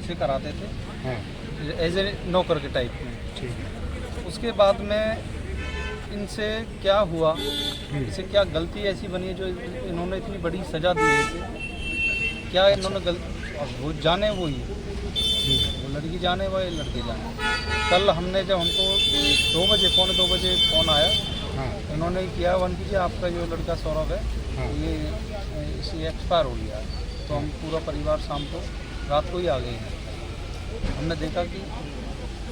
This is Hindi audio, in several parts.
से कराते थे हाँ एज ए नौकर के टाइप में। ठीक है। उसके बाद में इनसे क्या हुआ, इसे क्या गलती ऐसी बनी जो इन्होंने इतनी बड़ी सज़ा दी है इसे, क्या इन्होंने गलती, वो जाने वो ही, वो लड़की जाने वो ये लड़के जाने। कल हमने जब हमको 2 बजे पौने 2 बजे फ़ोन आया, हाँ इन्होंने किया वन कीजिए आपका जो लड़का सौरभ है हाँ। ये इसी एक्सपायर हो गया है। तो हम पूरा परिवार शाम को रात को ही आ गए हैं। हमने देखा कि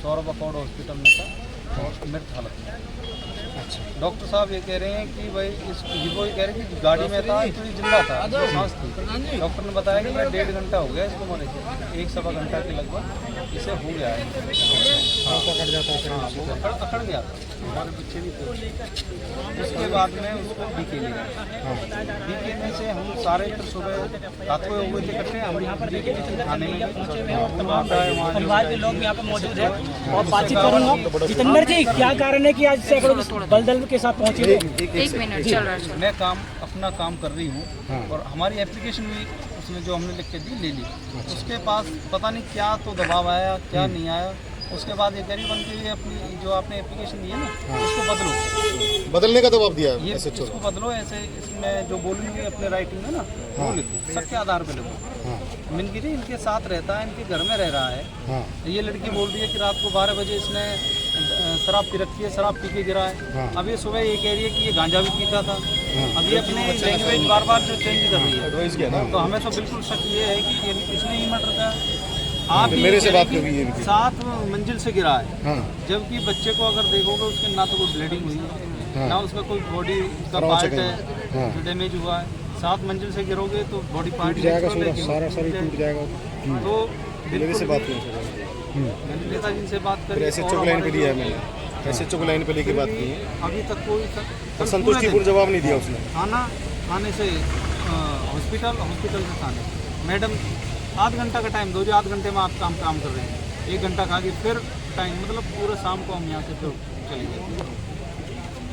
सौरभ अकॉर्ड हॉस्पिटल में था और मृत हालत में। अच्छा। डॉक्टर साहब ये कह रहे हैं कि भाई वो ये कह रहे हैं कि गाड़ी में था तो ये जिंदा था, इसमें सांस थी। डॉक्टर ने बताया कि भाई 1.5 घंटा हो गया इसको मरे थे, 1-1.25 घंटा के लगभग इसे हो गया है। हाँ पकड़ जाता है। हाँ वो अकड़ गया था, हमारे बच्चे भी थे। उसके बाद में उसको बीके ले गए। बीके में से हम सारे फिर सुबह रात को हुए थे इकट्ठे, हम बीके थाने में परिवार के लोग यहाँ पे मौजूद है और बातचीत करूँगा। जितेंद्र जी, क्या कारण है कि आज सैकड़ों बलदल के साथ पहुँचे? एक मिनट चल रहा है। मैं अपना काम कर रही हूँ और हमारी एप्लीकेशन भी उसने जो हमने लिख के दी ले ली। उसके पास पता नहीं क्या तो दबाव आया क्या नहीं आया। उसके बाद ये कह रही बन के ये अपनी जो आपने एप्लीकेशन दी है ना इसको बदलो, बदलने का दबाव दिया ये ऐसे इसको बदलो, ऐसे इसमें जो बोलूँगी अपने राइटिंग में ना वो लिखो, सबके आधार पे लिखो। हाँ मिनगी जी इनके साथ रहता है, इनके घर में रह रहा है। हाँ ये लड़की बोल रही है कि रात को 12 बजे इसने शराब पी रखी है, शराब पी के गिरा है। हाँ। अब ये सुबह ये कह रही है कि ये गांजा भी पीता था। हाँ। अब ये अपनी लैंग्वेज बार बार जो चेंज कर रही है, तो हमें तो बिल्कुल शक ये है कि इसने ही मर्डर किया। आप मेरे से बात करी है 7 मंजिल से गिरा है, हाँ जबकि बच्चे को अगर देखोगे उसके ना तो कोई ब्लीडिंग हुई है हाँ। ना उसका कोई बॉडी का खराब पार्ट से है हाँ। जो डैमेज हुआ है। 7 मंजिल से गिरोगे तो बॉडी पार्ट टूट जाएगा, सारा शरीर टूट जाएगा। तो मेरे से बात नहीं मैंने नेताजी से बात करी, ऐसे चौक लाइन पे लिया है मैंने, ऐसे चौक लाइन पे लेके बात की है अभी तक कोई और संतुष्टिपूर्ण जवाब नहीं दिया उसने। थाने से हॉस्पिटल से थाने मैडम आध घंटा का टाइम दो, जो आध घंटे में आप काम कर रहे हैं, 1 घंटा खा के फिर टाइम, मतलब पूरे शाम को हम यहाँ से फिर चले गए।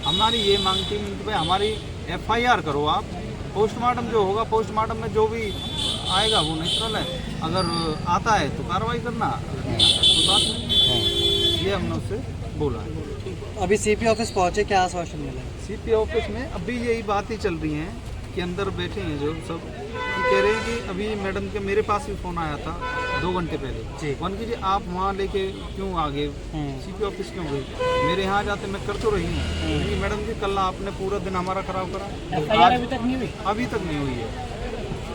हमारी ये मांगती है कि भाई हमारी FIR करो आप, पोस्टमार्टम जो होगा पोस्टमार्टम में जो भी आएगा वो नेचुरल है, अगर आता है तो कार्रवाई करना, अगर नहीं आता तो बात नहीं। ये हमने उससे बोला है। अभी CP ऑफिस पहुँचे, क्या आश्वासन मिला? CP ऑफिस में अभी यही बात ही चल रही है कि अंदर बैठे हैं जो सब, कह रहे हैं कि अभी मैडम के मेरे पास भी फ़ोन आया था 2 घंटे पहले, वन कीजिए आप वहाँ लेके क्यों आ गए, CP ऑफिस क्यों गए? मेरे यहाँ जाते मैं कर तो रही हूँ, लेकिन मैडम जी कल आपने पूरा दिन हमारा खराब करा, FIR अभी तक नहीं हुई? अभी तक नहीं हुई है।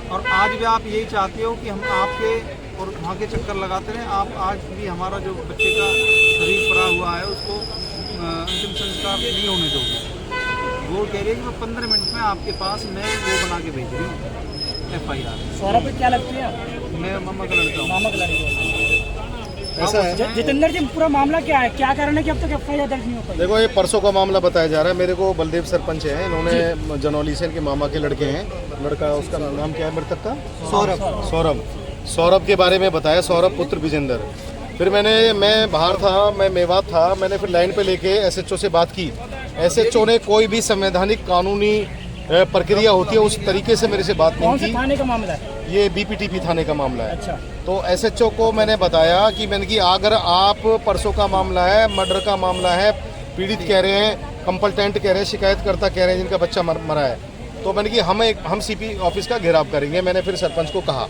और आज भी आप यही चाहते हो कि हम आपके और वहाँ के चक्कर लगाते रहें। आप आज भी हमारा जो बच्चे का शरीर पड़ा हुआ है उसको अंतिम संस्कार नहीं होने दोगे। वो कह रही है कि मैं 15 मिनट में आपके पास मैं वो बना के भेज रही हूँ FIR। सौरभ पे क्या लगती है? मैं मामा का लड़का हूँ। मामा का लड़का। ऐसा है। जितेंद्र जी, पूरा मामला क्या है, क्या कारण है कि अब तक FIR दर्ज नहीं हो पाई? देखो ये परसों का मामला बताया जा रहा है मेरे को। बलदेव सरपंच हैं, इन्होंने जनौली से इनके मामा के लड़के हैं, लड़का उसका नाम क्या है मृतक का? सौरभ के बारे में बताया, सौरभ पुत्र विजेंद्र। फिर मैं बाहर था, मैं मेवात था, मैंने फिर लाइन पे लेके SHO से बात की। SHO ने कोई भी संवैधानिक कानूनी प्रक्रिया होती है उस तरीके से मेरे से बात नहीं कौन से की। थाने का मामला है? ये BPTP थाने का मामला है। अच्छा। तो SHO को मैंने बताया कि अगर आप परसों का मामला है, मर्डर का मामला है, पीड़ित कह रहे हैं, कंपलटेंट कह रहे हैं, शिकायतकर्ता कह रहे हैं जिनका बच्चा मरा है, तो मैंने कि हम CP ऑफिस का घेराव करेंगे। मैंने फिर सरपंच को कहा,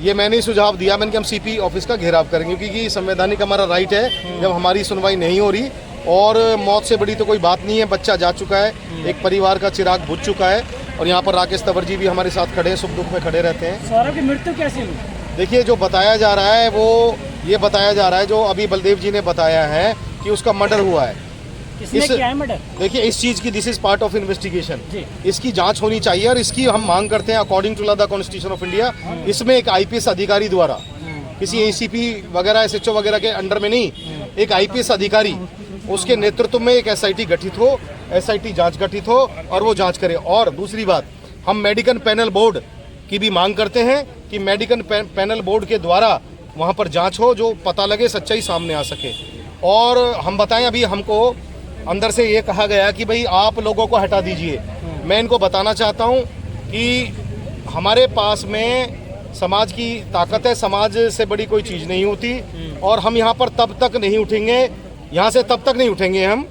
ये मैंने ही सुझाव दिया, मैंने कि हम CP ऑफिस का घेराव करेंगे क्योंकि संवैधानिक हमारा राइट है। जब हमारी सुनवाई नहीं हो रही और मौत से बड़ी तो कोई बात नहीं है, बच्चा जा चुका है, एक परिवार का चिराग बुझ चुका है। और यहाँ पर राकेश तंवर जी भी हमारे साथ खड़े हैं, सुख दुख में खड़े रहते हैं। सौरभ की मृत्यु कैसे हुई? देखिए जो बताया जा रहा है वो ये बताया जा रहा है, जो अभी बलदेव जी ने बताया है कि उसका मर्डर हुआ है। किसने किया है मर्डर? देखिए इस चीज़ की this is part of investigation, जी। इसकी जांच होनी चाहिए और इसकी हम मांग करते हैं according to the constitution of India. इसमें एक IPS अधिकारी द्वारा, किसी ACP वगैरह SHO वगैरह के अंडर में नहीं, एक IPS अधिकारी उसके नेतृत्व में एक SIT गठित हो, SIT जांच गठित हो और वो जांच करे। और दूसरी बात, हम मेडिकल पैनल बोर्ड की भी मांग करते हैं कि मेडिकल पैनल बोर्ड के द्वारा वहाँ पर जांच हो, जो पता लगे, सच्चाई सामने आ सके। और हम बताएं, अभी हमको अंदर से ये कहा गया कि भाई आप लोगों को हटा दीजिए। मैं इनको बताना चाहता हूँ कि हमारे पास में समाज की ताकत है, समाज से बड़ी कोई चीज़ नहीं होती। और हम यहाँ पर तब तक नहीं उठेंगे, यहाँ से तब तक नहीं उठेंगे हम,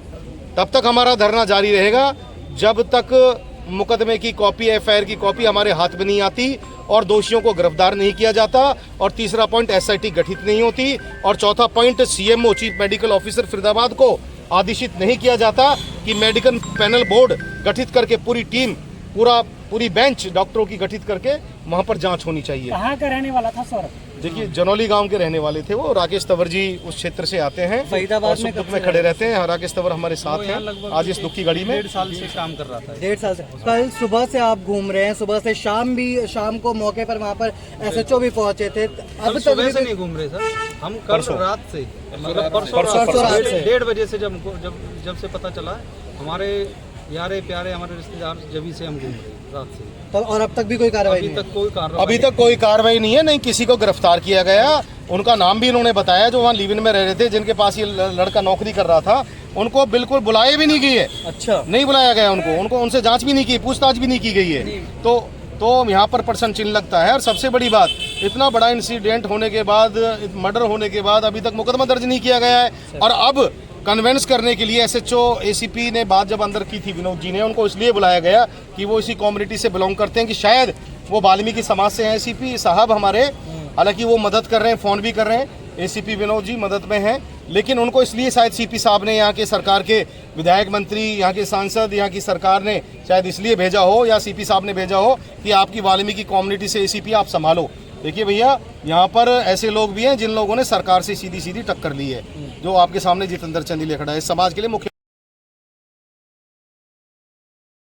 तब तक हमारा धरना जारी रहेगा जब तक मुकदमे की कॉपी, एफआईआर की कॉपी हमारे हाथ में नहीं आती और दोषियों को गिरफ्तार नहीं किया जाता। और तीसरा पॉइंट, एसआईटी गठित नहीं होती। और चौथा point, CMO chief medical officer Faridabad को आदेशित नहीं किया जाता कि मेडिकल पैनल बोर्ड गठित करके पूरी टीम, पूरी बेंच डॉक्टरों की गठित करके वहाँ पर जांच होनी चाहिए। कहाँ का रहने वाला था सर? देखिए, जनौली गांव के रहने वाले थे वो। राकेश तंवर जी उस क्षेत्र से आते हैं, फरीदाबाद सुख दुख में खड़े रहते हैं। राकेश तंवर हमारे साथ हैं आज इस दुख की घड़ी में। 1.5 साल से काम कर रहा था। 1.5 साल से। कल सुबह से आप घूम रहे हैं, सुबह से शाम को मौके पर वहाँ पर एसएचओ भी पहुँचे थे। अब सुबह से नहीं घूम रहे सर, हम कल रात से, मतलब परसों रात से 1:30 बजे से जब से पता चला, हमारे यारे प्यारे हमारे रिश्तेदार जब से हम घूम रहे रात से। तो और अब तक भी कोई कार्रवाई अभी नहीं तक कोई कार्रवाई नहीं है, नहीं किसी को गिरफ्तार किया गया। उनका नाम भी इन्होंने बताया, जो वहाँ लिव इन में रह रहे थे, जिनके पास ये लड़का नौकरी कर रहा था, उनको बिल्कुल बुलाए भी नहीं गई है। अच्छा, नहीं बुलाया गया उनको उनसे जांच भी नहीं की, पूछताछ भी नहीं की गई है। तो यहाँ पर प्रश्न चिन्ह लगता है। और सबसे बड़ी बात, इतना बड़ा इंसिडेंट होने के बाद, मर्डर होने के बाद अभी तक मुकदमा दर्ज नहीं किया गया है। और अब कन्वेंस करने के लिए एसएचओ एसीपी ने बात जब अंदर की थी, विनोद जी ने, उनको इसलिए बुलाया गया कि वो इसी कम्युनिटी से बिलोंग करते हैं, कि शायद वो वाल्मीकि समाज से हैं एसीपी साहब हमारे। हालांकि वो मदद कर रहे हैं, फ़ोन भी कर रहे हैं, एसीपी विनोद जी मदद में हैं, लेकिन उनको इसलिए शायद सीपी साहब ने, यहाँ के सरकार के विधायक मंत्री, यहाँ के सांसद, यहाँ की सरकार ने शायद इसलिए भेजा हो, या सीपी साहब ने भेजा हो कि आपकी वाल्मीकि कम्युनिटी से एसीपी आप संभालो। देखिए भैया, यहाँ पर ऐसे लोग भी हैं जिन लोगों ने सरकार से सीधी टक्कर ली है, जो आपके सामने जितेंद्र चंदेल खड़ा है, समाज के लिए मुख्य